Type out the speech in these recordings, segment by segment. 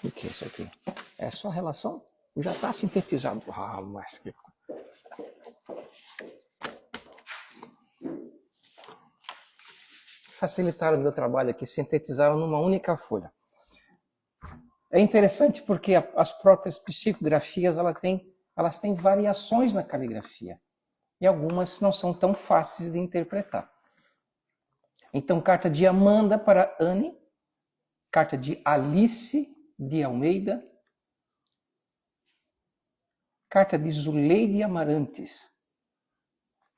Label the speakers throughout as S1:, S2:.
S1: O que é isso aqui? É só a relação? Já está sintetizado. Ah, mas que... Facilitaram o meu trabalho aqui, sintetizaram numa única folha. É interessante porque as próprias psicografias elas têm variações na caligrafia. E algumas não são tão fáceis de interpretar. Então, carta de Amanda para Anne, carta de Alice de Almeida, carta de Zuleide Amarantes,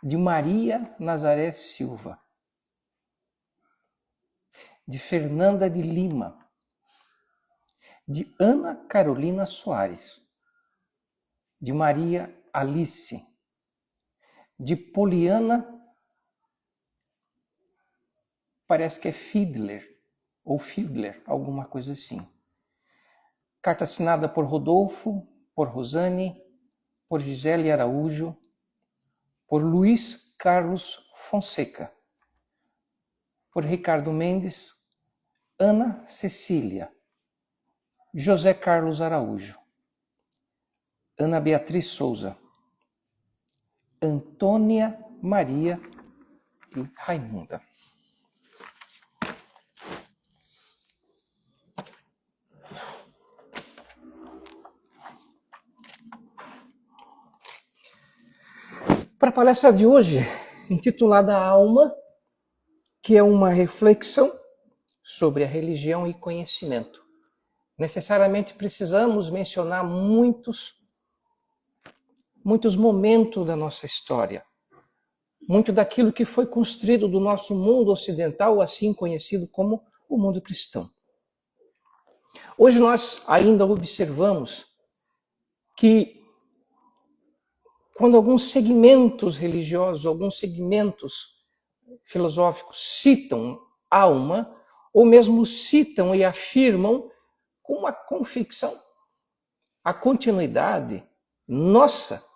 S1: de Maria Nazaré Silva, de Fernanda de Lima, de Ana Carolina Soares, de Maria Alice, de Poliana, parece que é Fiedler, ou Fiedler, alguma coisa assim. Carta assinada por Rodolfo, por Rosane, por Gisele Araújo, por Luiz Carlos Fonseca, por Ricardo Mendes, Ana Cecília, José Carlos Araújo, Ana Beatriz Souza, Antônia Maria e Raimunda. Para a palestra de hoje, intitulada Alma, que é uma reflexão sobre a religião e conhecimento. Necessariamente precisamos mencionar muitos momentos da nossa história. Muito daquilo que foi construído do nosso mundo ocidental, assim conhecido como o mundo cristão. Hoje nós ainda observamos que quando alguns segmentos religiosos, alguns segmentos filosóficos citam alma, ou mesmo citam e afirmam com uma convicção a continuidade nossa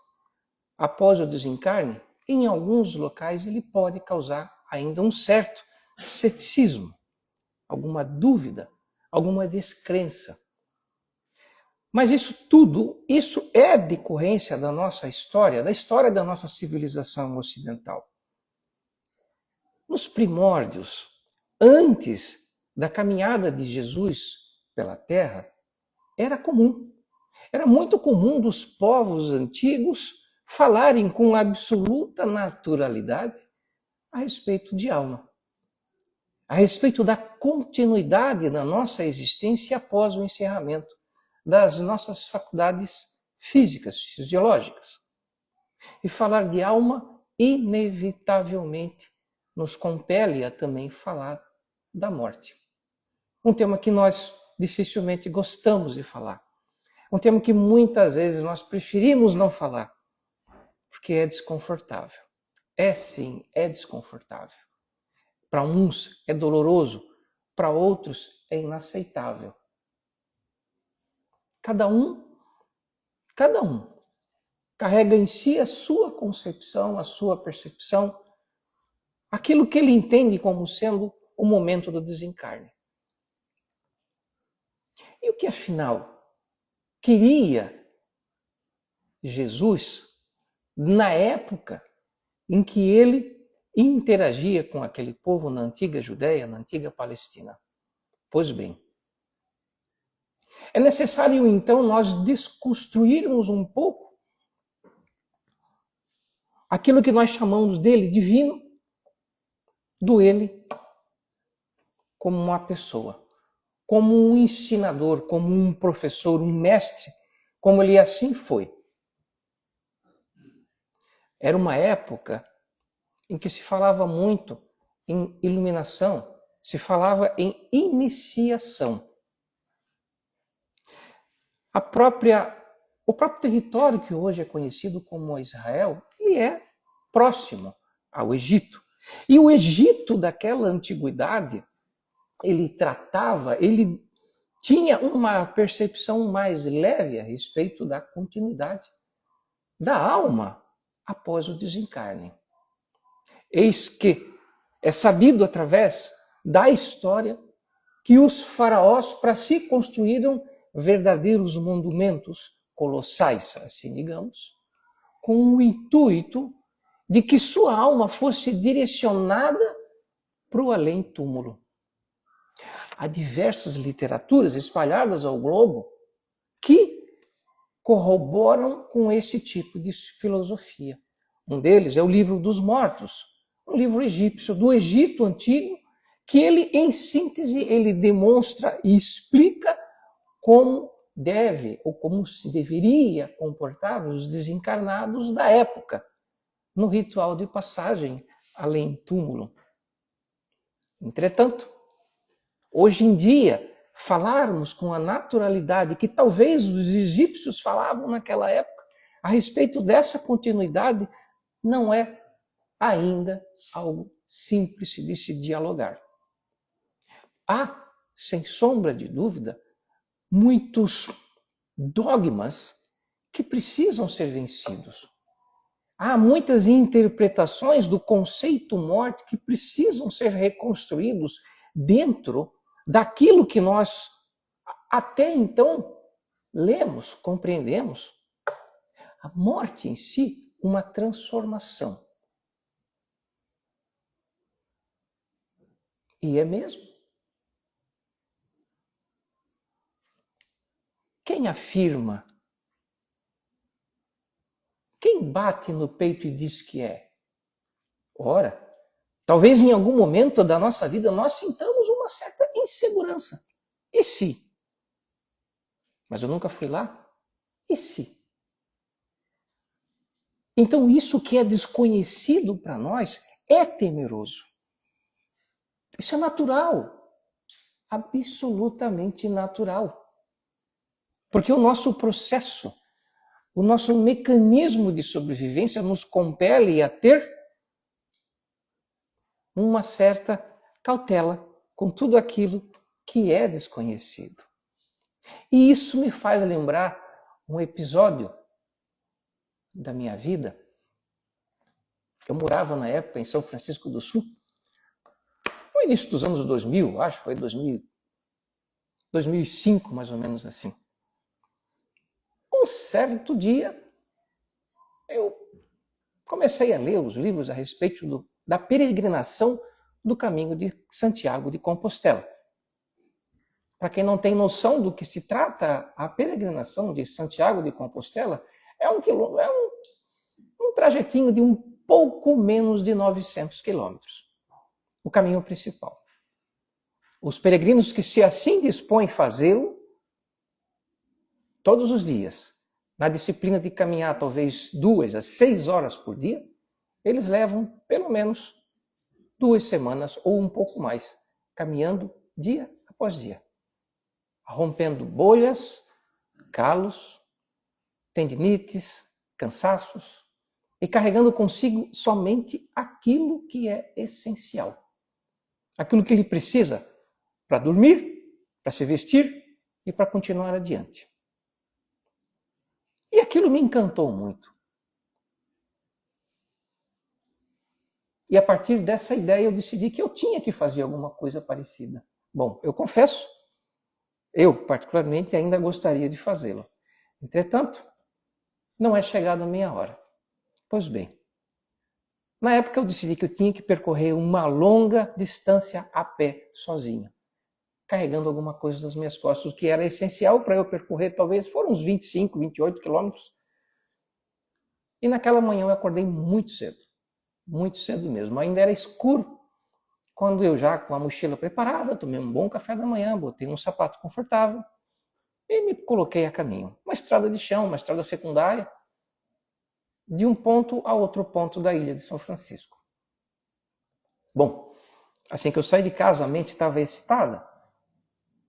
S1: após o desencarne, em alguns locais ele pode causar ainda um certo ceticismo, alguma dúvida, alguma descrença. Mas isso é decorrência da nossa história, da história da nossa civilização ocidental. Nos primórdios, antes da caminhada de Jesus pela Terra, era muito comum dos povos antigos falarem com absoluta naturalidade a respeito de alma, a respeito da continuidade da nossa existência após o encerramento das nossas faculdades físicas, fisiológicas. E falar de alma, inevitavelmente, nos compele a também falar da morte. Um tema que nós dificilmente gostamos de falar. Um tema que muitas vezes nós preferimos não falar, porque é desconfortável. É sim, é desconfortável. Para uns é doloroso, para outros é inaceitável. Cada um carrega em si a sua concepção, a sua percepção, aquilo que ele entende como sendo o momento do desencarne. E o que afinal queria Jesus na época em que ele interagia com aquele povo na antiga Judéia, na antiga Palestina? Pois bem, é necessário então nós desconstruirmos um pouco aquilo que nós chamamos dele divino, do ele como uma pessoa, como um ensinador, como um professor, um mestre, como ele assim foi. Era uma época em que se falava muito em iluminação, se falava em iniciação. O próprio território que hoje é conhecido como Israel, ele é próximo ao Egito. E o Egito daquela antiguidade, ele tinha uma percepção mais leve a respeito da continuidade da alma após o desencarne. Eis que é sabido através da história que os faraós, para si, construíram verdadeiros monumentos colossais, assim digamos, com o intuito de que sua alma fosse direcionada para o além-túmulo. Há diversas literaturas espalhadas ao globo que corroboram com esse tipo de filosofia. Um deles é o Livro dos Mortos, um livro egípcio do Egito Antigo, que ele, em síntese, ele demonstra e explica como deve ou como se deveria comportar os desencarnados da época, no ritual de passagem além túmulo. Entretanto, hoje em dia, falarmos com a naturalidade que talvez os egípcios falavam naquela época, a respeito dessa continuidade, não é ainda algo simples de se dialogar. Há, sem sombra de dúvida, muitos dogmas que precisam ser vencidos. Há muitas interpretações do conceito morte que precisam ser reconstruídos dentro daquilo que nós até então lemos, compreendemos. A morte em si, uma transformação. E é mesmo. Quem afirma? Quem bate no peito e diz que é? Ora, talvez em algum momento da nossa vida nós sintamos uma certa insegurança. E se? Mas eu nunca fui lá? E se? Então isso que é desconhecido para nós é temeroso. Isso é natural. Absolutamente natural. Porque o nosso processo, o nosso mecanismo de sobrevivência nos compele a ter uma certa cautela com tudo aquilo que é desconhecido. E isso me faz lembrar um episódio da minha vida. Eu morava na época em São Francisco do Sul, no início dos anos 2000, acho que foi 2005, mais ou menos assim. Um certo dia, eu comecei a ler os livros a respeito da peregrinação do caminho de Santiago de Compostela. Para quem não tem noção do que se trata, a peregrinação de Santiago de Compostela é um trajetinho de um pouco menos de 900 quilômetros. O caminho principal. Os peregrinos que se assim dispõem a fazê-lo, todos os dias, na disciplina de caminhar talvez 2 a 6 horas por dia, eles levam pelo menos 2 semanas ou um pouco mais, caminhando dia após dia, rompendo bolhas, calos, tendinites, cansaços e carregando consigo somente aquilo que é essencial. Aquilo que ele precisa para dormir, para se vestir e para continuar adiante. E aquilo me encantou muito. E a partir dessa ideia eu decidi que eu tinha que fazer alguma coisa parecida. Bom, eu confesso, eu particularmente ainda gostaria de fazê-lo. Entretanto, não é chegada a minha hora. Pois bem, na época eu decidi que eu tinha que percorrer uma longa distância a pé, sozinho, carregando alguma coisa das minhas costas, o que era essencial para eu percorrer, talvez foram uns 25, 28 quilômetros. E naquela manhã eu acordei muito cedo mesmo. Ainda era escuro, quando eu já com a mochila preparada, tomei um bom café da manhã, botei um sapato confortável e me coloquei a caminho. Uma estrada de chão, uma estrada secundária, de um ponto a outro ponto da ilha de São Francisco. Bom, assim que eu saí de casa, a mente estava excitada.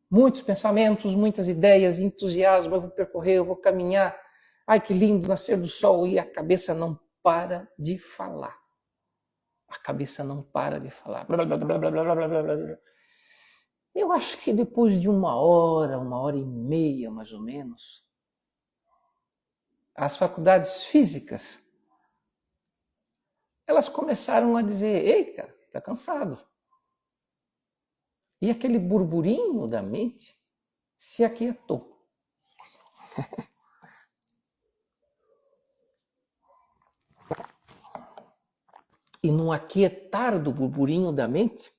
S1: Muitos pensamentos, muitas ideias, entusiasmo, eu vou percorrer, eu vou caminhar. Ai, que lindo, nascer do sol. E a cabeça não para de falar. A cabeça não para de falar. Blá, blá, blá, blá, blá, blá, blá, blá. Eu acho que depois de uma hora e meia, mais ou menos, as faculdades físicas, elas começaram a dizer, ei, cara, tá cansado. E aquele burburinho da mente se aquietou. E no aquietar do burburinho da mente,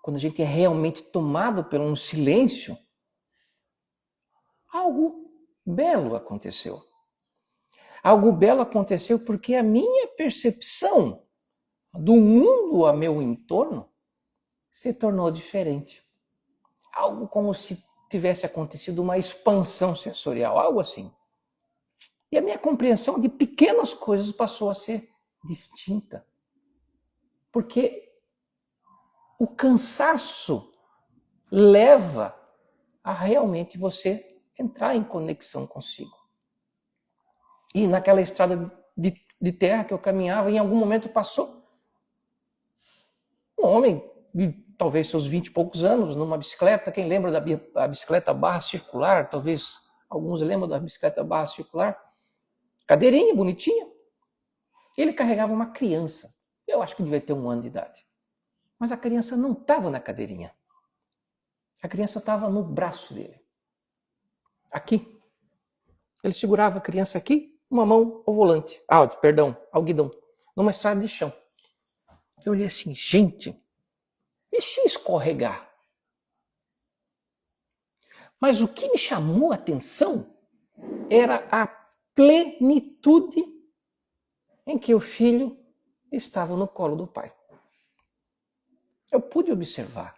S1: quando a gente é realmente tomado por um silêncio, algo belo aconteceu. Algo belo aconteceu porque a minha percepção do mundo a meu entorno se tornou diferente. Algo como se tivesse acontecido uma expansão sensorial, algo assim. E a minha compreensão de pequenas coisas passou a ser distinta. Porque o cansaço leva a realmente você entrar em conexão consigo. E naquela estrada de terra que eu caminhava, em algum momento passou um homem de talvez seus 20 e poucos anos, numa bicicleta. Quem lembra da bicicleta barra circular? Talvez alguns lembram da bicicleta barra circular. Cadeirinha, bonitinha. Ele carregava uma criança. Eu acho que devia ter 1 ano de idade. Mas a criança não estava na cadeirinha. A criança estava no braço dele. Aqui. Ele segurava a criança aqui, uma mão ao volante. Ao guidão. Numa estrada de chão. Eu olhei assim, gente, e se escorregar? Mas o que me chamou a atenção era a plenitude em que o filho estava no colo do pai. Eu pude observar,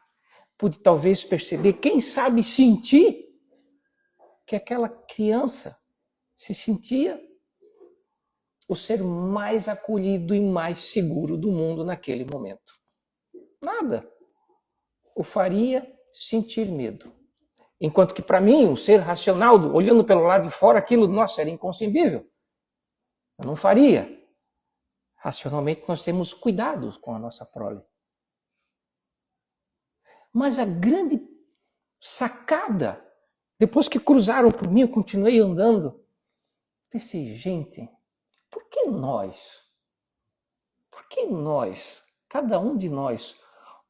S1: pude talvez perceber, quem sabe sentir, que aquela criança se sentia o ser mais acolhido e mais seguro do mundo naquele momento. Nada o faria sentir medo. Enquanto que para mim, um ser racional, olhando pelo lado de fora, aquilo, nossa, era inconcebível. Eu não faria. Racionalmente nós temos cuidado com a nossa prole. Mas a grande sacada, depois que cruzaram por mim, eu continuei andando. Pensei, gente, por que nós, cada um de nós,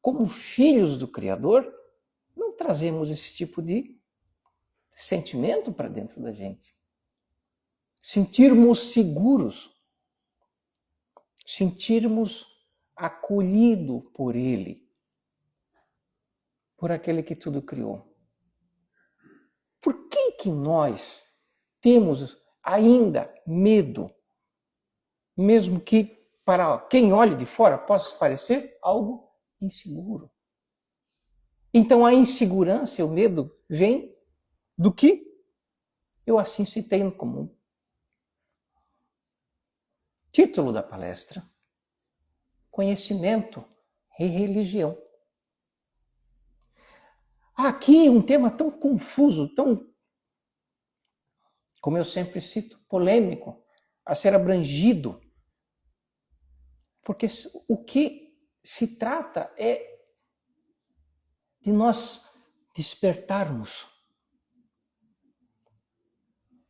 S1: como filhos do Criador, não trazemos esse tipo de sentimento para dentro da gente? Sentirmos seguros, sentirmos acolhido por Ele, por aquele que tudo criou. Por que nós temos ainda medo, mesmo que para quem olha de fora possa parecer algo inseguro? Então a insegurança e o medo vêm do que eu assim citei no comum. Título da palestra: Conhecimento e Religião. Aqui um tema tão confuso, tão, como eu sempre cito, polêmico, a ser abrangido. Porque o que se trata é de nós despertarmos.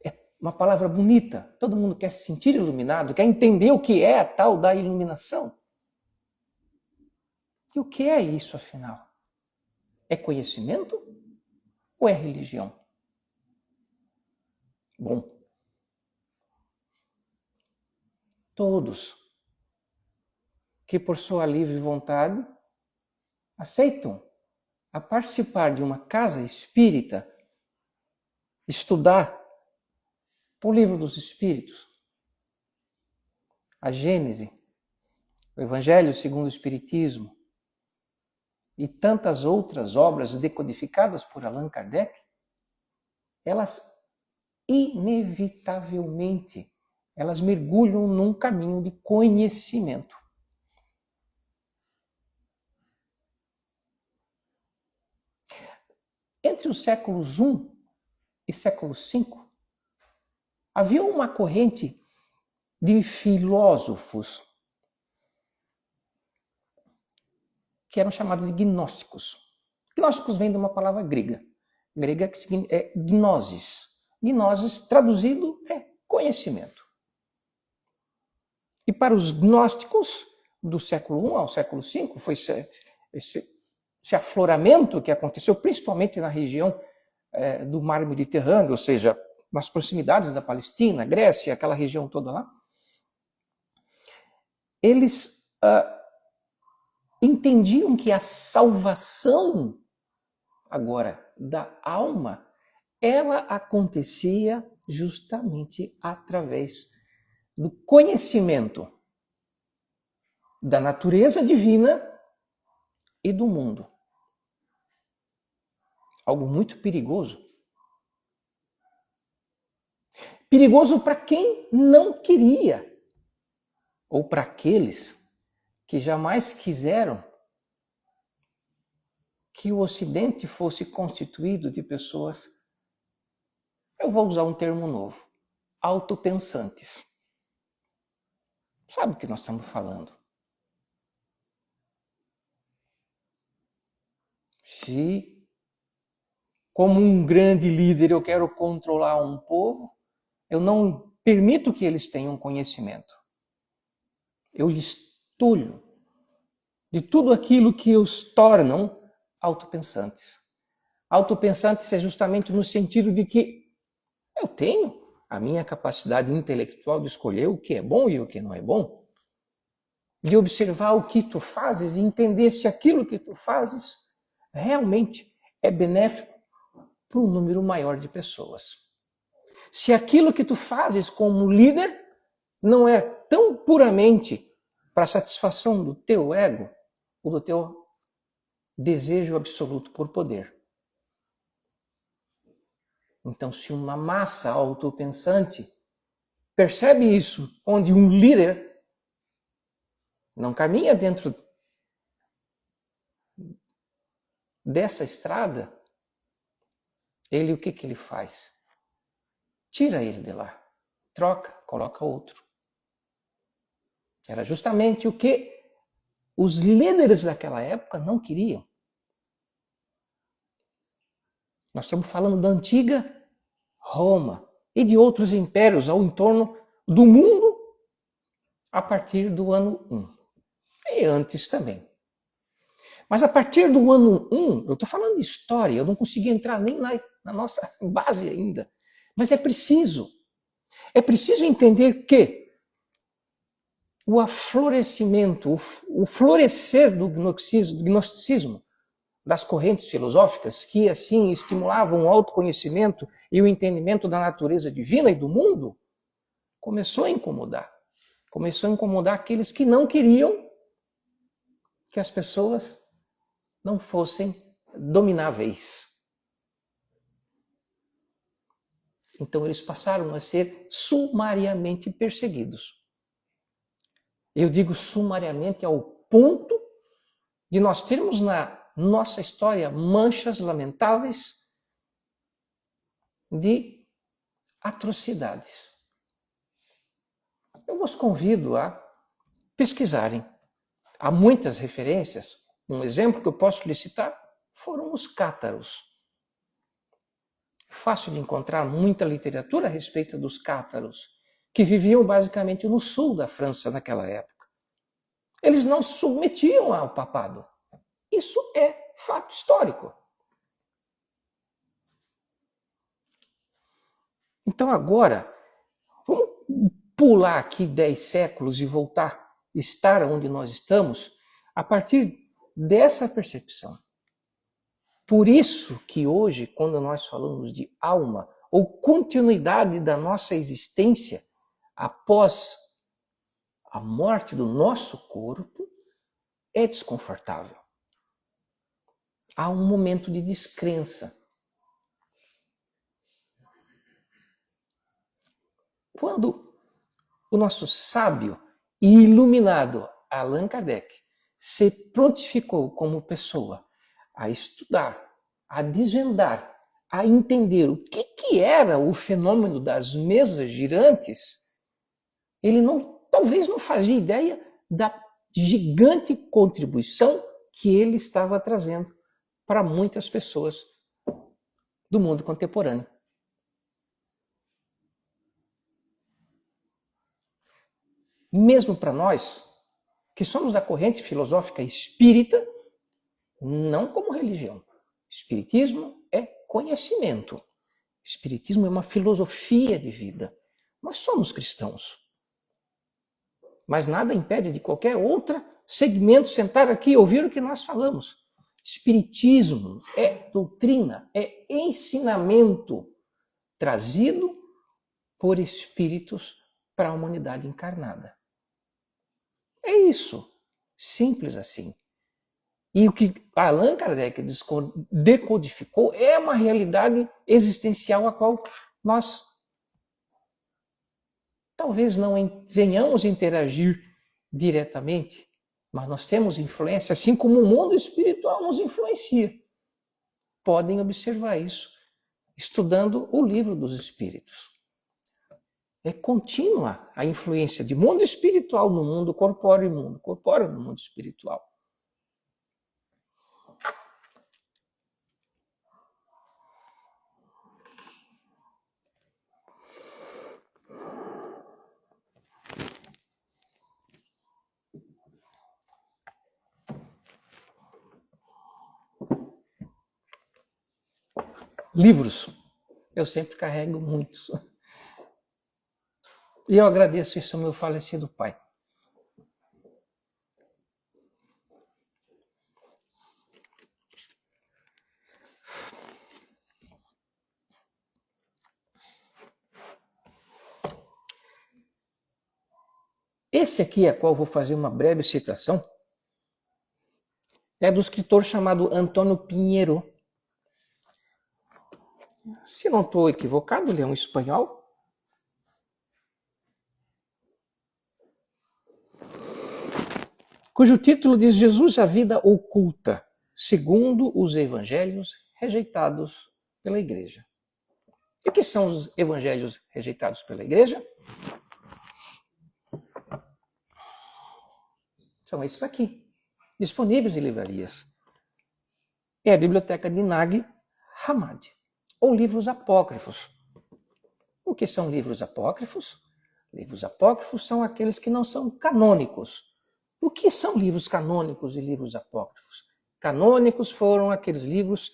S1: É uma palavra bonita. Todo mundo quer se sentir iluminado, quer entender o que é a tal da iluminação. E o que é isso, afinal? É conhecimento ou é religião? Bom, todos que por sua livre vontade aceitam a participar de uma casa espírita, estudar o livro dos Espíritos, a Gênese, o Evangelho segundo o Espiritismo e tantas outras obras decodificadas por Allan Kardec, elas inevitavelmente mergulham num caminho de conhecimento. Entre os séculos I e século V, havia uma corrente de filósofos que eram chamados de gnósticos. Gnósticos vem de uma palavra grega que é gnosis. Gnosis, traduzido, é conhecimento. E para os gnósticos, do século I ao século V, foi esse afloramento que aconteceu principalmente na região do mar Mediterrâneo, ou seja, nas proximidades da Palestina, Grécia, aquela região toda lá, eles entendiam que a salvação agora da alma, ela acontecia justamente através do conhecimento da natureza divina e do mundo. Algo muito perigoso. Perigoso para quem não queria, ou para aqueles que jamais quiseram que o Ocidente fosse constituído de pessoas, eu vou usar um termo novo, autopensantes. Sabe o que nós estamos falando? Se, como um grande líder, eu quero controlar um povo, eu não permito que eles tenham conhecimento. Eu lhes tolho de tudo aquilo que os tornam autopensantes. Autopensantes é justamente no sentido de que eu tenho a minha capacidade intelectual de escolher o que é bom e o que não é bom, de observar o que tu fazes e entender se aquilo que tu fazes realmente é benéfico para um número maior de pessoas. Se aquilo que tu fazes como líder não é tão puramente para a satisfação do teu ego ou do teu desejo absoluto por poder. Então, se uma massa autopensante percebe isso, onde um líder não caminha dentro dessa estrada, ele o que ele faz? Tira ele de lá, troca, coloca outro. Era justamente o que os líderes daquela época não queriam. Nós estamos falando da antiga Roma e de outros impérios ao entorno do mundo a partir do ano 1. E antes também. Mas a partir do ano 1, eu estou falando de história, eu não consegui entrar nem na nossa base ainda. Mas é preciso entender que o aflorescimento, o florescer do gnosticismo, das correntes filosóficas que assim estimulavam o autoconhecimento e o entendimento da natureza divina e do mundo, começou a incomodar. Começou a incomodar aqueles que não queriam que as pessoas não fossem domináveis. Então eles passaram a ser sumariamente perseguidos. Eu digo sumariamente ao ponto de nós termos na nossa história manchas lamentáveis de atrocidades. Eu vos convido a pesquisarem. Há muitas referências. Um exemplo que eu posso lhe citar foram os cátaros. Fácil de encontrar muita literatura a respeito dos cátaros, que viviam basicamente no sul da França naquela época. Eles não se submetiam ao papado. Isso é fato histórico. Então agora, vamos pular aqui 10 séculos e voltar a estar onde nós estamos a partir dessa percepção. Por isso que hoje, quando nós falamos de alma ou continuidade da nossa existência após a morte do nosso corpo, é desconfortável. Há um momento de descrença. Quando o nosso sábio e iluminado Allan Kardec se prontificou como pessoa a estudar, a desvendar, a entender o que era o fenômeno das mesas girantes, ele talvez não fazia ideia da gigante contribuição que ele estava trazendo para muitas pessoas do mundo contemporâneo. Mesmo para nós, que somos da corrente filosófica espírita, não como religião. Espiritismo é conhecimento. Espiritismo é uma filosofia de vida. Nós somos cristãos. Mas nada impede de qualquer outro segmento sentar aqui e ouvir o que nós falamos. Espiritismo é doutrina, é ensinamento trazido por espíritos para a humanidade encarnada. É isso. Simples assim. E o que Allan Kardec decodificou é uma realidade existencial a qual nós talvez não venhamos interagir diretamente, mas nós temos influência, assim como o mundo espiritual nos influencia. Podem observar isso estudando o Livro dos Espíritos. É contínua a influência de mundo espiritual no mundo corpóreo e mundo corpóreo no mundo espiritual. Livros, eu sempre carrego muitos. E eu agradeço isso ao meu falecido pai. Esse aqui, a qual vou fazer uma breve citação, é do escritor chamado Antônio Pinheiro. Se não estou equivocado, ele é um espanhol. Cujo título diz Jesus, a vida oculta, segundo os evangelhos rejeitados pela Igreja. E o que são os evangelhos rejeitados pela Igreja? São esses aqui, disponíveis em livrarias. É a biblioteca de Nag Hammadi, ou livros apócrifos. O que são livros apócrifos? Livros apócrifos são aqueles que não são canônicos. O que são livros canônicos e livros apócrifos? Canônicos foram aqueles livros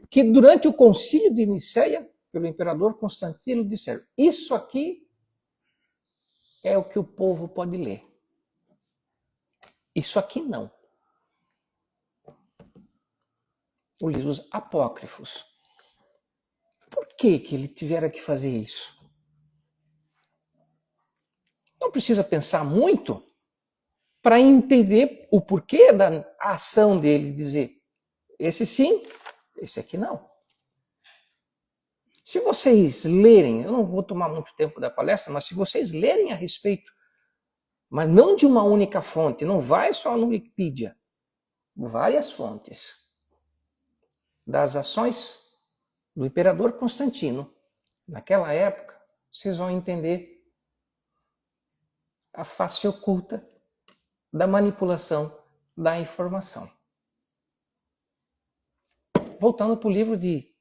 S1: que, durante o concílio de Nicéia, pelo imperador Constantino, disseram: isso aqui é o que o povo pode ler. Isso aqui não. Os livros apócrifos. Por que ele tivera que fazer isso? Não precisa pensar muito para entender o porquê da ação dele dizer esse sim, esse aqui não. Se vocês lerem, eu não vou tomar muito tempo da palestra, mas se vocês lerem a respeito, mas não de uma única fonte, não vai só no Wikipedia, várias fontes das ações do imperador Constantino, naquela época, vocês vão entender a face oculta da manipulação da informação. Voltando para o livro de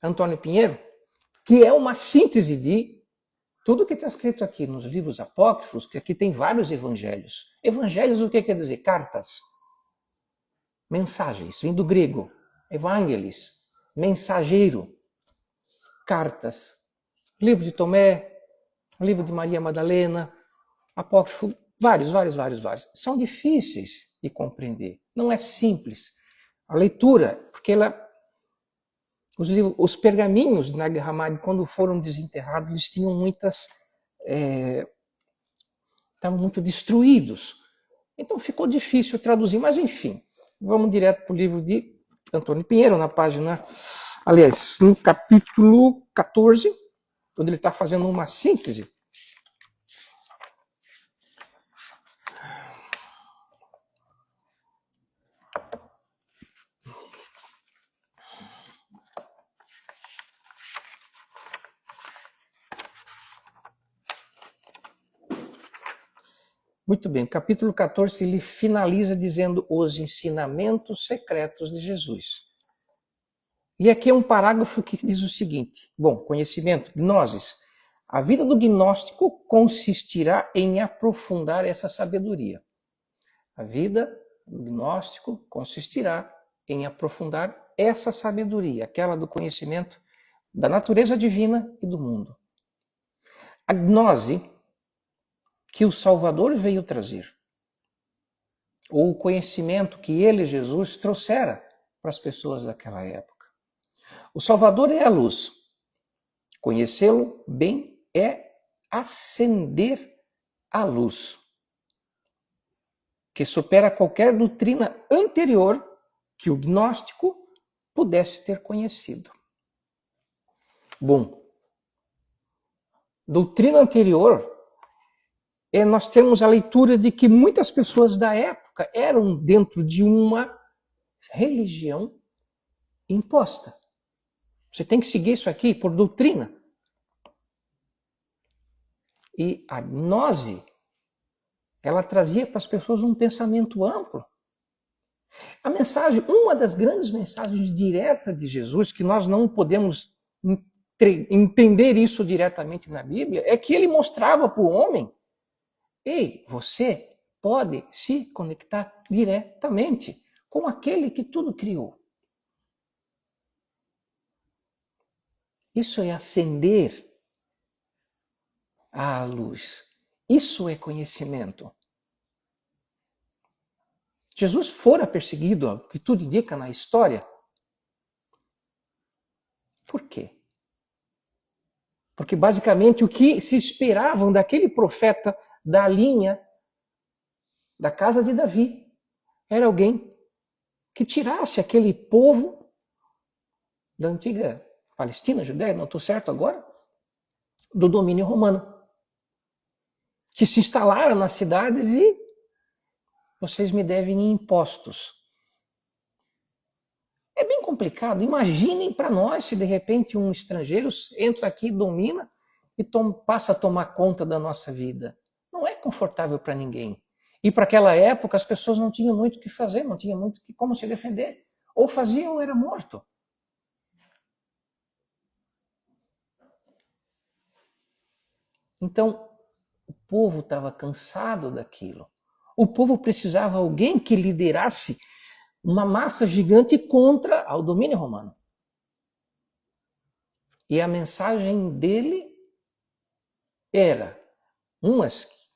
S1: Antônio Pinheiro, que é uma síntese de tudo que está escrito aqui nos livros apócrifos, que aqui tem vários evangelhos. Evangelhos, o que quer dizer? Cartas. Mensagens, vem do grego. Evangelis, mensageiro. Cartas. Livro de Tomé, livro de Maria Madalena, apócrifo, vários. São difíceis de compreender. Não é simples. A leitura, porque os pergaminhos de Nag Hammadi, quando foram desenterrados, eles tinham estavam muito destruídos. Então ficou difícil traduzir, mas enfim, vamos direto para o livro de Antônio Pinheiro, no capítulo 14, onde ele está fazendo uma síntese. Muito bem, o capítulo 14 ele finaliza dizendo os ensinamentos secretos de Jesus. E aqui é um parágrafo que diz o seguinte: bom, conhecimento, gnoses. A vida do gnóstico consistirá em aprofundar essa sabedoria. A vida do gnóstico consistirá em aprofundar essa sabedoria, aquela do conhecimento da natureza divina e do mundo. A gnose que o Salvador veio trazer, ou o conhecimento que ele, Jesus, trouxera para as pessoas daquela época. O Salvador é a luz. Conhecê-lo bem é acender a luz, que supera qualquer doutrina anterior que o gnóstico pudesse ter conhecido. Bom, doutrina anterior nós temos a leitura de que muitas pessoas da época eram dentro de uma religião imposta. Você tem que seguir isso aqui por doutrina. E a gnose, ela trazia para as pessoas um pensamento amplo. A mensagem, uma das grandes mensagens diretas de Jesus, que nós não podemos entender isso diretamente na Bíblia, é que ele mostrava para o homem: ei, você pode se conectar diretamente com aquele que tudo criou. Isso é acender a luz. Isso é conhecimento. Jesus fora perseguido, o que tudo indica na história. Por quê? Porque basicamente o que se esperavam daquele profeta da linha da casa de Davi era alguém que tirasse aquele povo da antiga Palestina, Judéia, não estou certo agora, do domínio romano, que se instalaram nas cidades e vocês me devem impostos. É bem complicado. Imaginem para nós se de repente um estrangeiro entra aqui, domina e passa a tomar conta da nossa vida. Não é confortável para ninguém. E para aquela época as pessoas não tinham muito o que fazer, não tinham muito como se defender. Ou fazia ou era morto. Então, o povo estava cansado daquilo. O povo precisava de alguém que liderasse uma massa gigante contra o domínio romano. E a mensagem dele era umas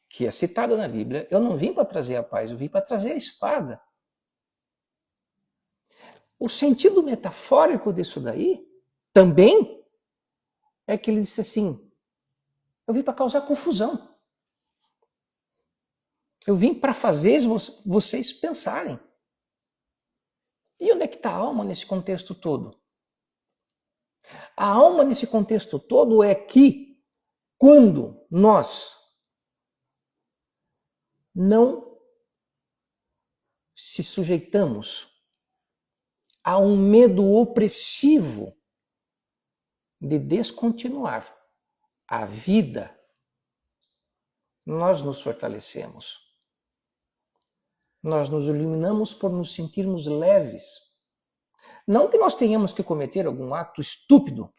S1: que é citada na Bíblia: eu não vim para trazer a paz, eu vim para trazer a espada. O sentido metafórico disso daí também é que ele disse assim: eu vim para causar confusão. Eu vim para fazer vocês pensarem. E onde é que está a alma nesse contexto todo? A alma nesse contexto todo é que quando nós não se sujeitamos a um medo opressivo de descontinuar a vida, nós nos fortalecemos. Nós nos iluminamos por nos sentirmos leves. Não que nós tenhamos que cometer algum ato estúpido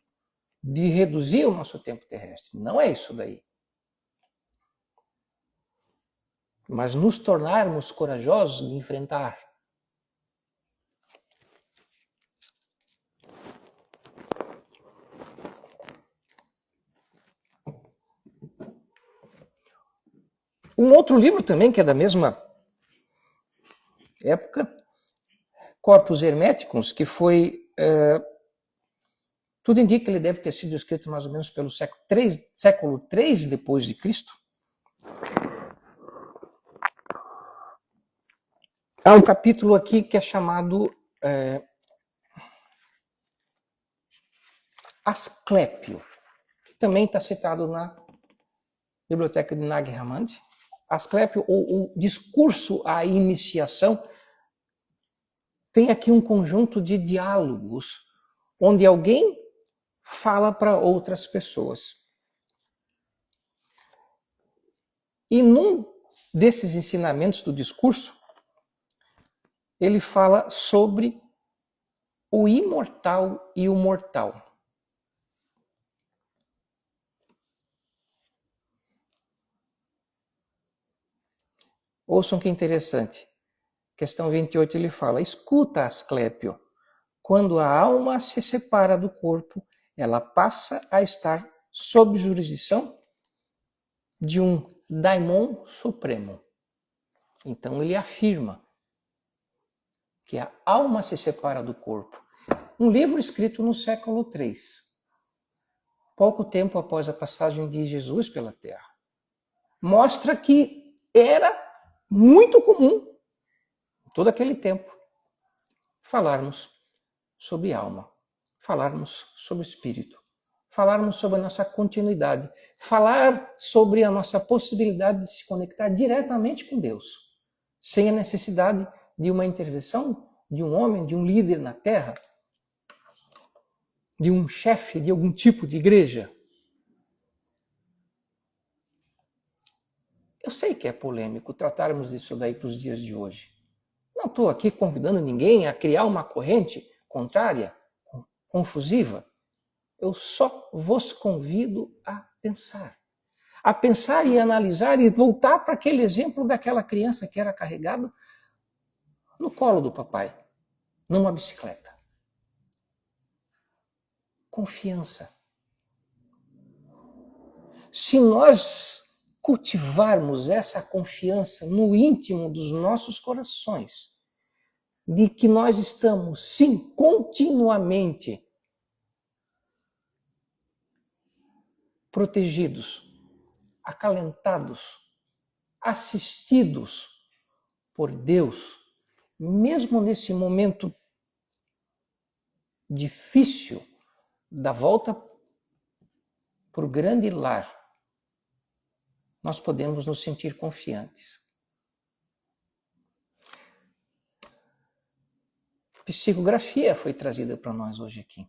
S1: de reduzir o nosso tempo terrestre. Não é isso daí. Mas nos tornarmos corajosos de enfrentar. Um outro livro também, que é da mesma época, Corpus Hermeticus, que foi... tudo indica que ele deve ter sido escrito mais ou menos pelo século III depois de Cristo. Há um capítulo aqui que é chamado Asclépio, que também está citado na Biblioteca de Nag Hammadi. Asclépio, ou o discurso à iniciação, tem aqui um conjunto de diálogos onde alguém fala para outras pessoas. E num desses ensinamentos do discurso, ele fala sobre o imortal e o mortal. Ouçam que interessante. Questão 28 ele fala: escuta, Asclépio, quando a alma se separa do corpo, ela passa a estar sob jurisdição de um daimon supremo. Então ele afirma que a alma se separa do corpo. Um livro escrito no século III, pouco tempo após a passagem de Jesus pela Terra, mostra que era muito comum, todo aquele tempo, falarmos sobre alma, falarmos sobre espírito, falarmos sobre a nossa continuidade, falar sobre a nossa possibilidade de se conectar diretamente com Deus, sem a necessidade de uma intervenção de um homem, de um líder na Terra, de um chefe de algum tipo de igreja. Eu sei que é polêmico tratarmos disso daí para os dias de hoje. Não estou aqui convidando ninguém a criar uma corrente contrária, confusiva. Eu só vos convido a pensar e analisar e voltar para aquele exemplo daquela criança que era carregada no colo do papai, numa bicicleta. Confiança. Se nós cultivarmos essa confiança no íntimo dos nossos corações, de que nós estamos, sim, continuamente protegidos, acalentados, assistidos por Deus, mesmo nesse momento difícil da volta para o grande lar, nós podemos nos sentir confiantes. Psicografia foi trazida para nós hoje aqui.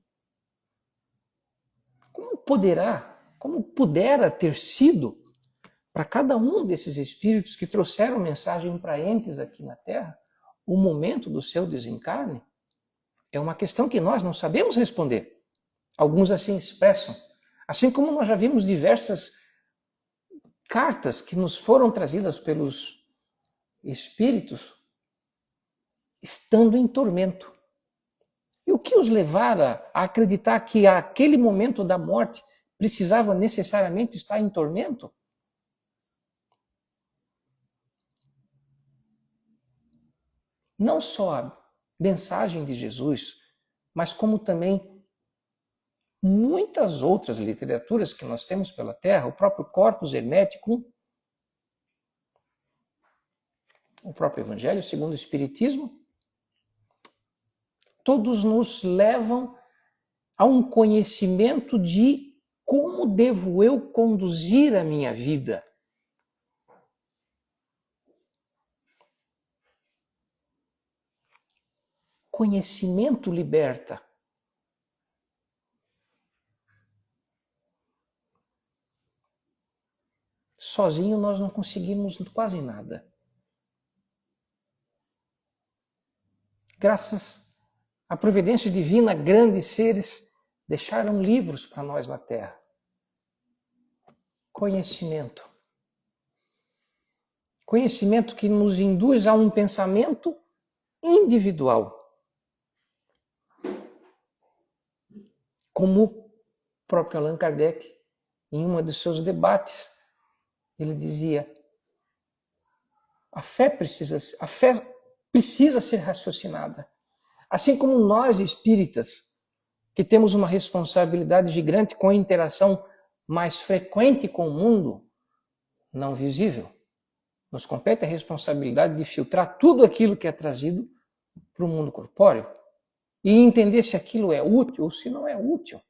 S1: Como pudera ter sido para cada um desses espíritos que trouxeram mensagem para entes aqui na Terra, o momento do seu desencarne? É uma questão que nós não sabemos responder. Alguns assim expressam. Assim como nós já vimos diversas cartas que nos foram trazidas pelos espíritos estando em tormento. E o que os levara a acreditar que aquele momento da morte precisava necessariamente estar em tormento? Não só a mensagem de Jesus, mas como também muitas outras literaturas que nós temos pela Terra, o próprio Corpus Hermeticum, o próprio Evangelho segundo o Espiritismo, todos nos levam a um conhecimento de como devo eu conduzir a minha vida. Conhecimento liberta. Sozinho nós não conseguimos quase nada. Graças à providência divina, grandes seres deixaram livros para nós na Terra. Conhecimento. Conhecimento que nos induz a um pensamento individual. Como o próprio Allan Kardec, em um dos seus debates, ele dizia: a fé precisa ser raciocinada. Assim como nós, espíritas, que temos uma responsabilidade gigante com a interação mais frequente com o mundo não visível, nos compete a responsabilidade de filtrar tudo aquilo que é trazido para o mundo corpóreo e entender se aquilo é útil ou se não é útil.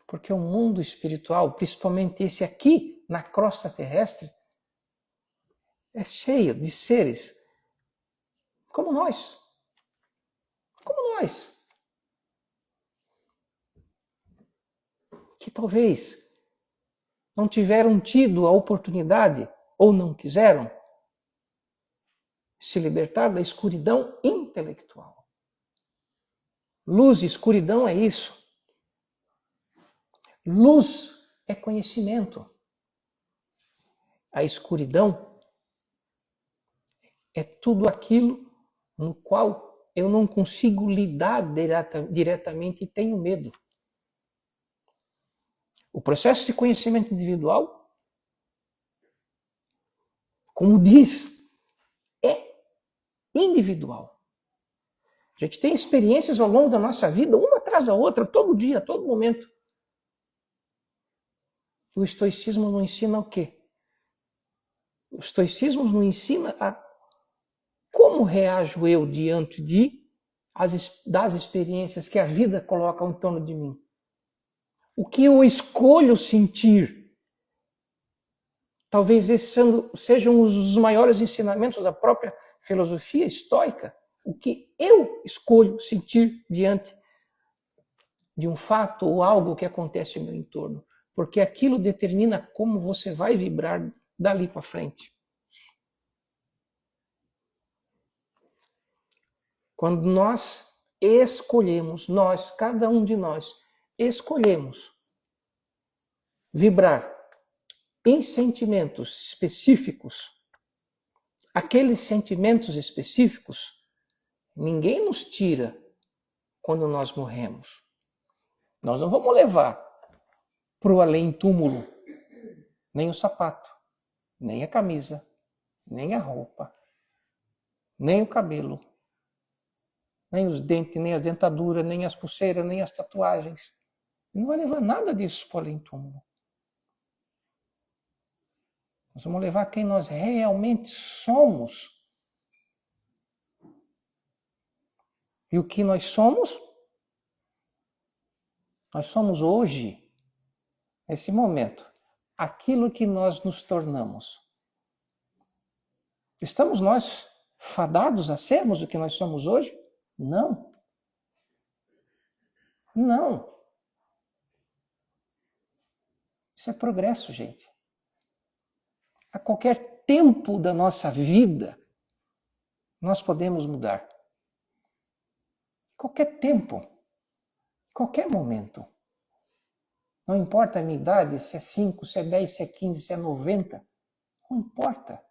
S1: Porque o mundo espiritual, principalmente esse aqui, na crosta terrestre, é cheio de seres como nós. Como nós. Que talvez não tiveram tido a oportunidade, ou não quiseram, se libertar da escuridão intelectual. Luz e escuridão é isso. Luz é conhecimento. A escuridão é tudo aquilo no qual eu não consigo lidar diretamente e tenho medo. O processo de conhecimento individual, como diz, é individual. A gente tem experiências ao longo da nossa vida, uma atrás da outra, todo dia, todo momento. O estoicismo nos ensina o quê? O estoicismo nos ensina a como reajo eu diante das experiências que a vida coloca em torno de mim. O que eu escolho sentir. Talvez esses sejam os maiores ensinamentos da própria filosofia estoica. O que eu escolho sentir diante de um fato ou algo que acontece no meu entorno. Porque aquilo determina como você vai vibrar dali para frente. Quando nós escolhemos, cada um de nós, escolhemos vibrar em sentimentos específicos, aqueles sentimentos específicos, ninguém nos tira quando nós morremos. Nós não vamos levar para o além-túmulo nem o sapato, nem a camisa, nem a roupa, nem o cabelo, nem os dentes, nem as dentaduras, nem as pulseiras, nem as tatuagens. Não vai levar nada disso para o além-túmulo. Nós vamos levar quem nós realmente somos. E o que nós somos? Nós somos hoje, nesse momento, aquilo que nós nos tornamos. Estamos nós fadados a sermos o que nós somos hoje? Não. Não. Isso é progresso, gente. A qualquer tempo da nossa vida, nós podemos mudar. Qualquer tempo, qualquer momento. Não importa a minha idade, se é 5, se é 10, se é 15, se é 90. Não importa.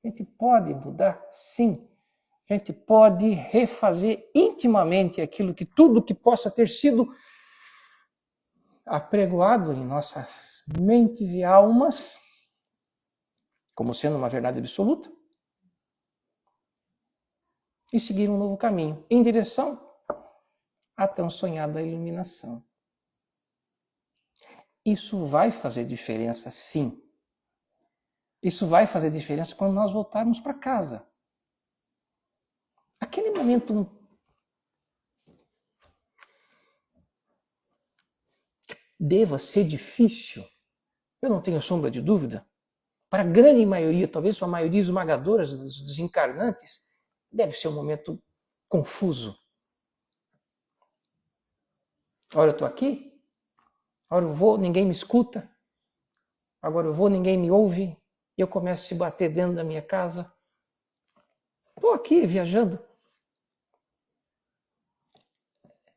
S1: A gente pode mudar, sim. A gente pode refazer intimamente tudo que possa ter sido apregoado em nossas mentes e almas, como sendo uma verdade absoluta, e seguir um novo caminho em direção à tão sonhada iluminação. Isso vai fazer diferença, sim. Isso vai fazer diferença quando nós voltarmos para casa. Aquele momento que deva ser difícil, eu não tenho sombra de dúvida, para a grande maioria, talvez para a maioria esmagadora dos desencarnantes, deve ser um momento confuso. Ora eu estou aqui, ora eu vou, ninguém me escuta, agora eu vou, ninguém me ouve, e eu começo a se bater dentro da minha casa. Estou aqui viajando.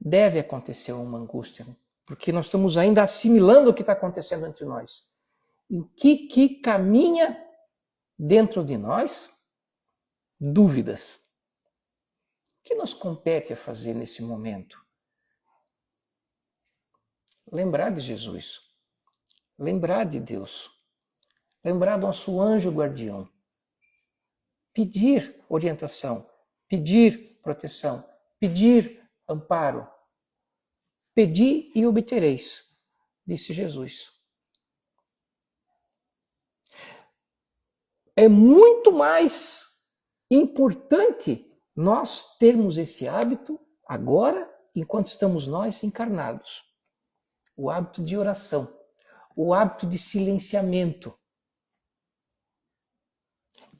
S1: Deve acontecer uma angústia, porque nós estamos ainda assimilando o que está acontecendo entre nós. E o que caminha dentro de nós? Dúvidas. O que nos compete a fazer nesse momento? Lembrar de Jesus. Lembrar de Deus. Lembrar do nosso anjo guardião. Pedir orientação. Pedir proteção. Pedir amparo. Pedi e obtereis, disse Jesus. É muito mais importante nós termos esse hábito agora, enquanto estamos nós encarnados. O hábito de oração, o hábito de silenciamento.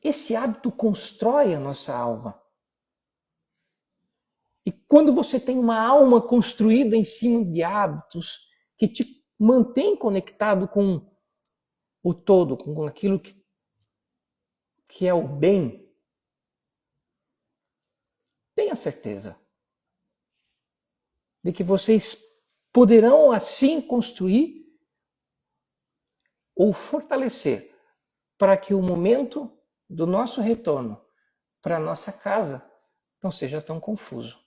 S1: Esse hábito constrói a nossa alma. E quando você tem uma alma construída em cima de hábitos que te mantém conectado com o todo, com aquilo que é o bem, tenha certeza de que vocês poderão assim construir ou fortalecer para que o momento do nosso retorno para a nossa casa não seja tão confuso.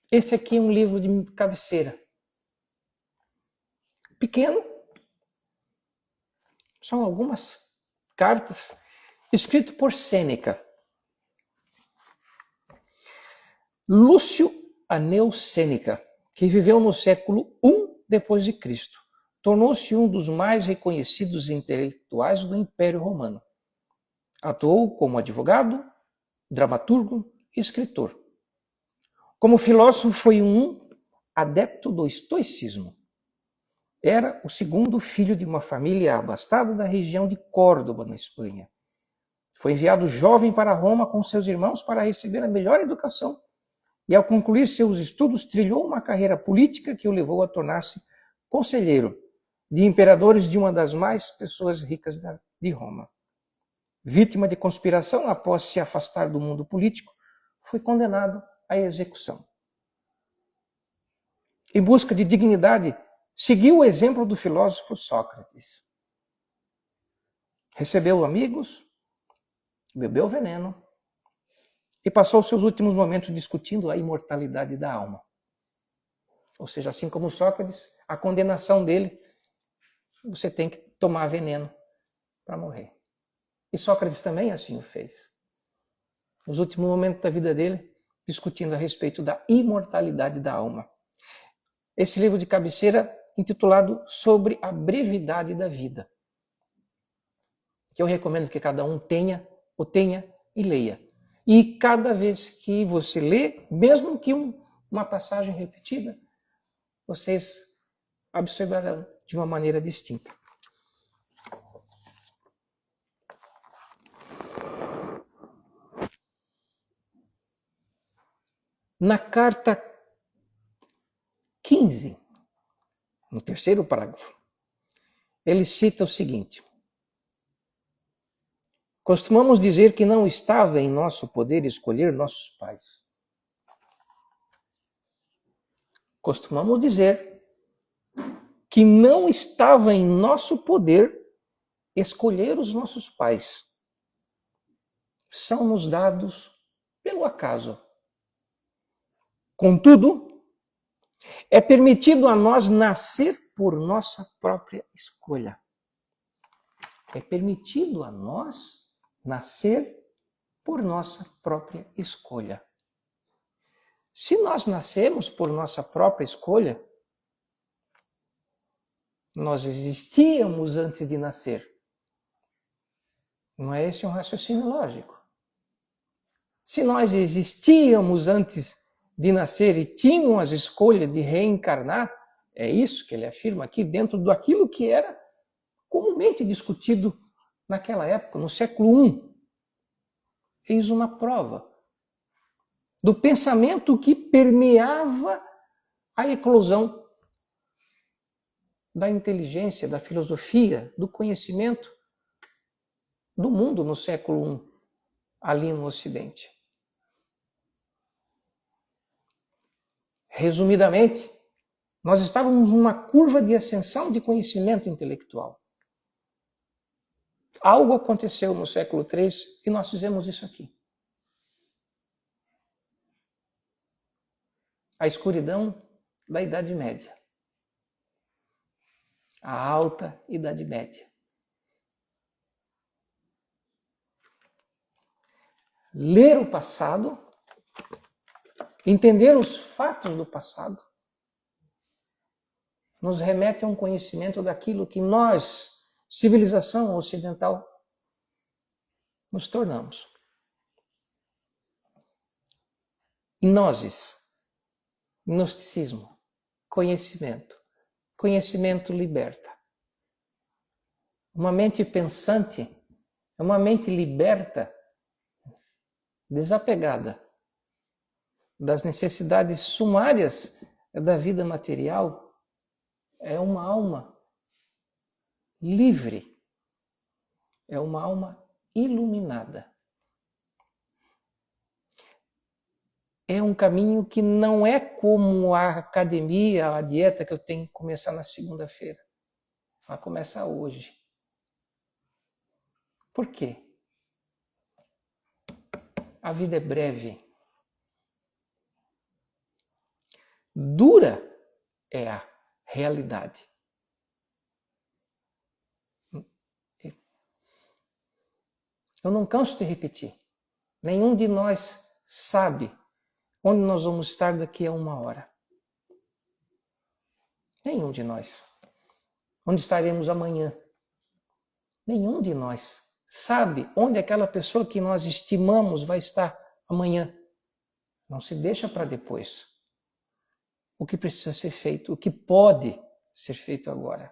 S1: Esse aqui é um livro de cabeceira. Pequeno. São algumas cartas escrito por Sêneca. Lúcio Aneu Sêneca, que viveu no século I depois de Cristo, tornou-se um dos mais reconhecidos intelectuais do Império Romano. Atuou como advogado, dramaturgo e escritor. Como filósofo, foi um adepto do estoicismo. Era o segundo filho de uma família abastada da região de Córdoba, na Espanha. Foi enviado jovem para Roma com seus irmãos para receber a melhor educação e, ao concluir seus estudos, trilhou uma carreira política que o levou a tornar-se conselheiro de imperadores de uma das mais pessoas ricas de Roma. Vítima de conspiração, após se afastar do mundo político, foi condenado à execução. Em busca de dignidade, seguiu o exemplo do filósofo Sócrates. Recebeu amigos, bebeu veneno e passou seus últimos momentos discutindo a imortalidade da alma. Ou seja, assim como Sócrates, a condenação dele, você tem que tomar veneno para morrer. E Sócrates também assim o fez. Nos últimos momentos da vida dele, discutindo a respeito da imortalidade da alma. Esse livro de cabeceira, intitulado Sobre a Brevidade da Vida, que eu recomendo que cada um tenha e leia. E cada vez que você lê, mesmo que uma passagem repetida, vocês observarão de uma maneira distinta. Na carta 15, no terceiro parágrafo, ele cita o seguinte: costumamos dizer que não estava em nosso poder escolher nossos pais. Costumamos dizer que não estava em nosso poder escolher os nossos pais. São-nos dados pelo acaso. Contudo, é permitido a nós nascer por nossa própria escolha. É permitido a nós nascer por nossa própria escolha. Se nós nascemos por nossa própria escolha, nós existíamos antes de nascer. Não é esse um raciocínio lógico? Se nós existíamos antes de nascer e tínhamos a escolha de reencarnar, é isso que ele afirma aqui, dentro daquilo que era comumente discutido naquela época, no século I. Eis uma prova do pensamento que permeava a eclosão da inteligência, da filosofia, do conhecimento do mundo no século I, ali no Ocidente. Resumidamente, nós estávamos numa curva de ascensão de conhecimento intelectual. Algo aconteceu no século III e nós fizemos isso aqui. A escuridão da Idade Média. A alta Idade Média. Ler o passado, entender os fatos do passado, nos remete a um conhecimento daquilo que nós, civilização ocidental, nos tornamos. Gnoses, gnosticismo, conhecimento. Conhecimento liberta. Uma mente pensante é uma mente liberta, desapegada das necessidades sumárias da vida material. É uma alma livre, é uma alma iluminada. é um caminho que não é como a academia, a dieta que eu tenho que começar na segunda-feira. Ela começa hoje. Por quê? A vida é breve. Dura é a realidade. Eu não canso de repetir. Nenhum de nós sabe onde nós vamos estar daqui a 1 hora. Nenhum de nós. Onde estaremos amanhã? Nenhum de nós sabe onde aquela pessoa que nós estimamos vai estar amanhã. Não se deixa para depois. O que precisa ser feito, o que pode ser feito agora.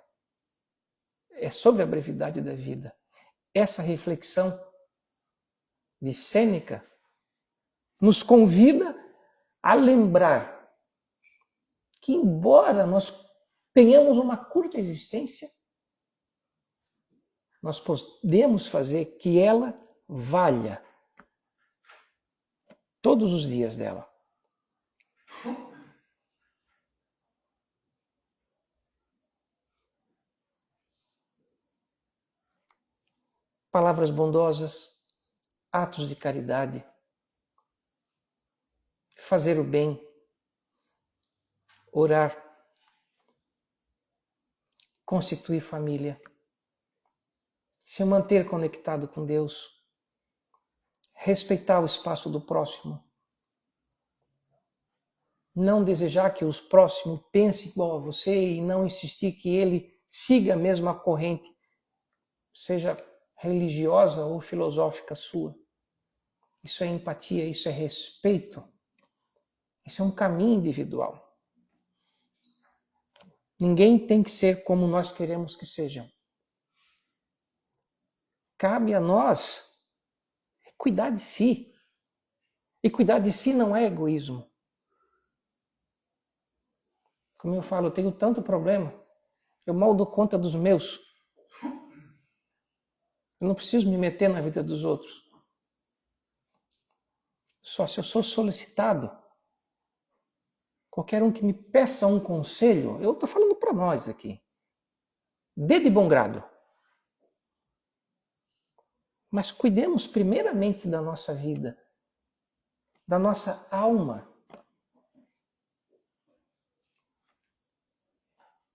S1: É sobre a brevidade da vida. Essa reflexão de Sêneca nos convida a lembrar que, embora nós tenhamos uma curta existência, nós podemos fazer que ela valha todos os dias dela. Palavras bondosas, atos de caridade, fazer o bem, orar, constituir família, se manter conectado com Deus, respeitar o espaço do próximo, não desejar que o próximo pense igual a você e não insistir que ele siga a mesma corrente, seja religiosa ou filosófica sua. Isso é empatia, isso é respeito, isso é um caminho individual. Ninguém tem que ser como nós queremos que sejam. Cabe a nós cuidar de si. E cuidar de si não é egoísmo. Como eu falo, eu tenho tanto problema. Eu mal dou conta dos meus. Eu não preciso me meter na vida dos outros. Só se eu sou solicitado. Qualquer um que me peça um conselho, eu estou falando para nós aqui. Dê de bom grado. Mas cuidemos primeiramente da nossa vida, da nossa alma.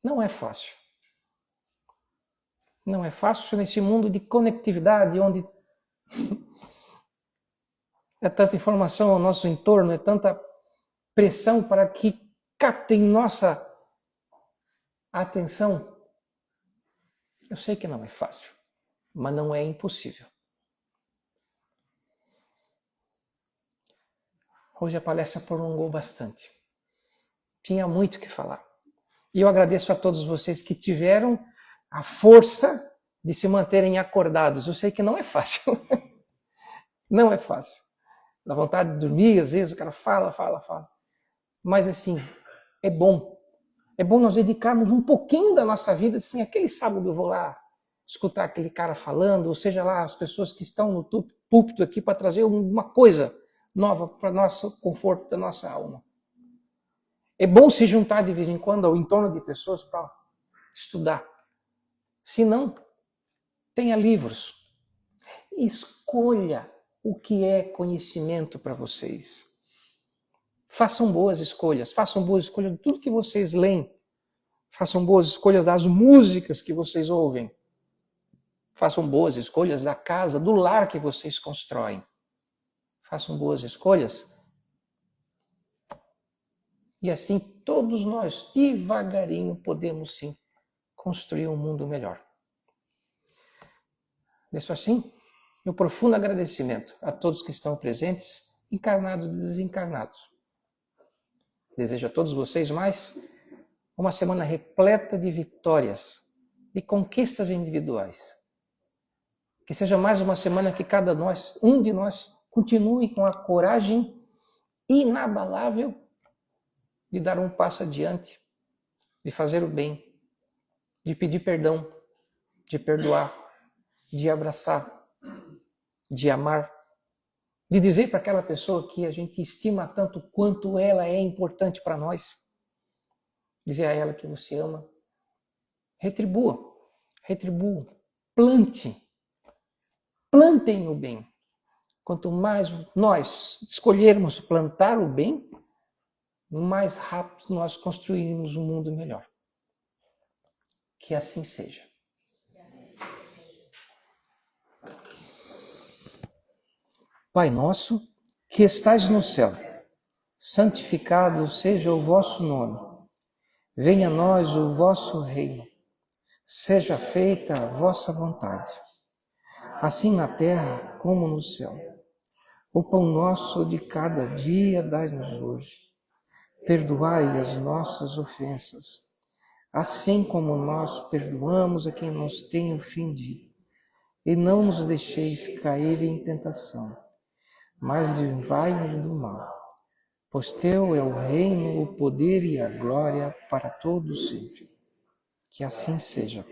S1: Não é fácil. Não é fácil nesse mundo de conectividade, onde é tanta informação ao nosso entorno, é tanta pressão para que captem nossa atenção. Eu sei que não é fácil, mas não é impossível. Hoje a palestra prolongou bastante. Tinha muito o que falar. E eu agradeço a todos vocês que tiveram a força de se manterem acordados. Eu sei que não é fácil. Não é fácil. Dá vontade de dormir, às vezes o cara fala. Mas assim, é bom. É bom nós dedicarmos um pouquinho da nossa vida, assim, aquele sábado eu vou lá escutar aquele cara falando, ou seja lá, as pessoas que estão no púlpito aqui para trazer uma coisa nova para o nosso conforto da nossa alma. É bom se juntar de vez em quando ao entorno de pessoas para estudar. Se não, tenha livros. Escolha o que é conhecimento para vocês. Façam boas escolhas de tudo que vocês leem. Façam boas escolhas das músicas que vocês ouvem. Façam boas escolhas da casa, do lar que vocês constroem. Façam boas escolhas. E assim todos nós, devagarinho, podemos sim construir um mundo melhor. Deixo assim meu profundo agradecimento a todos que estão presentes, encarnados e desencarnados. Desejo a todos vocês mais uma semana repleta de vitórias, de conquistas individuais. Que seja mais uma semana que um de nós continue com a coragem inabalável de dar um passo adiante, de fazer o bem, de pedir perdão, de perdoar, de abraçar, de amar, de dizer para aquela pessoa que a gente estima tanto quanto ela é importante para nós. Dizer a ela que você ama. Retribua, retribua, plante, plantem o bem. Quanto mais nós escolhermos plantar o bem, mais rápido nós construiremos um mundo melhor. Que assim seja. Pai nosso, que estais no céu, santificado seja o vosso nome. Venha a nós o vosso reino. Seja feita a vossa vontade, assim na terra como no céu. O pão nosso de cada dia dai-nos hoje. Perdoai as nossas ofensas, assim como nós perdoamos a quem nos tem ofendido. E não nos deixeis cair em tentação, mas livrai-nos do mal. Pois teu é o reino, o poder e a glória para todos sempre. Que assim seja.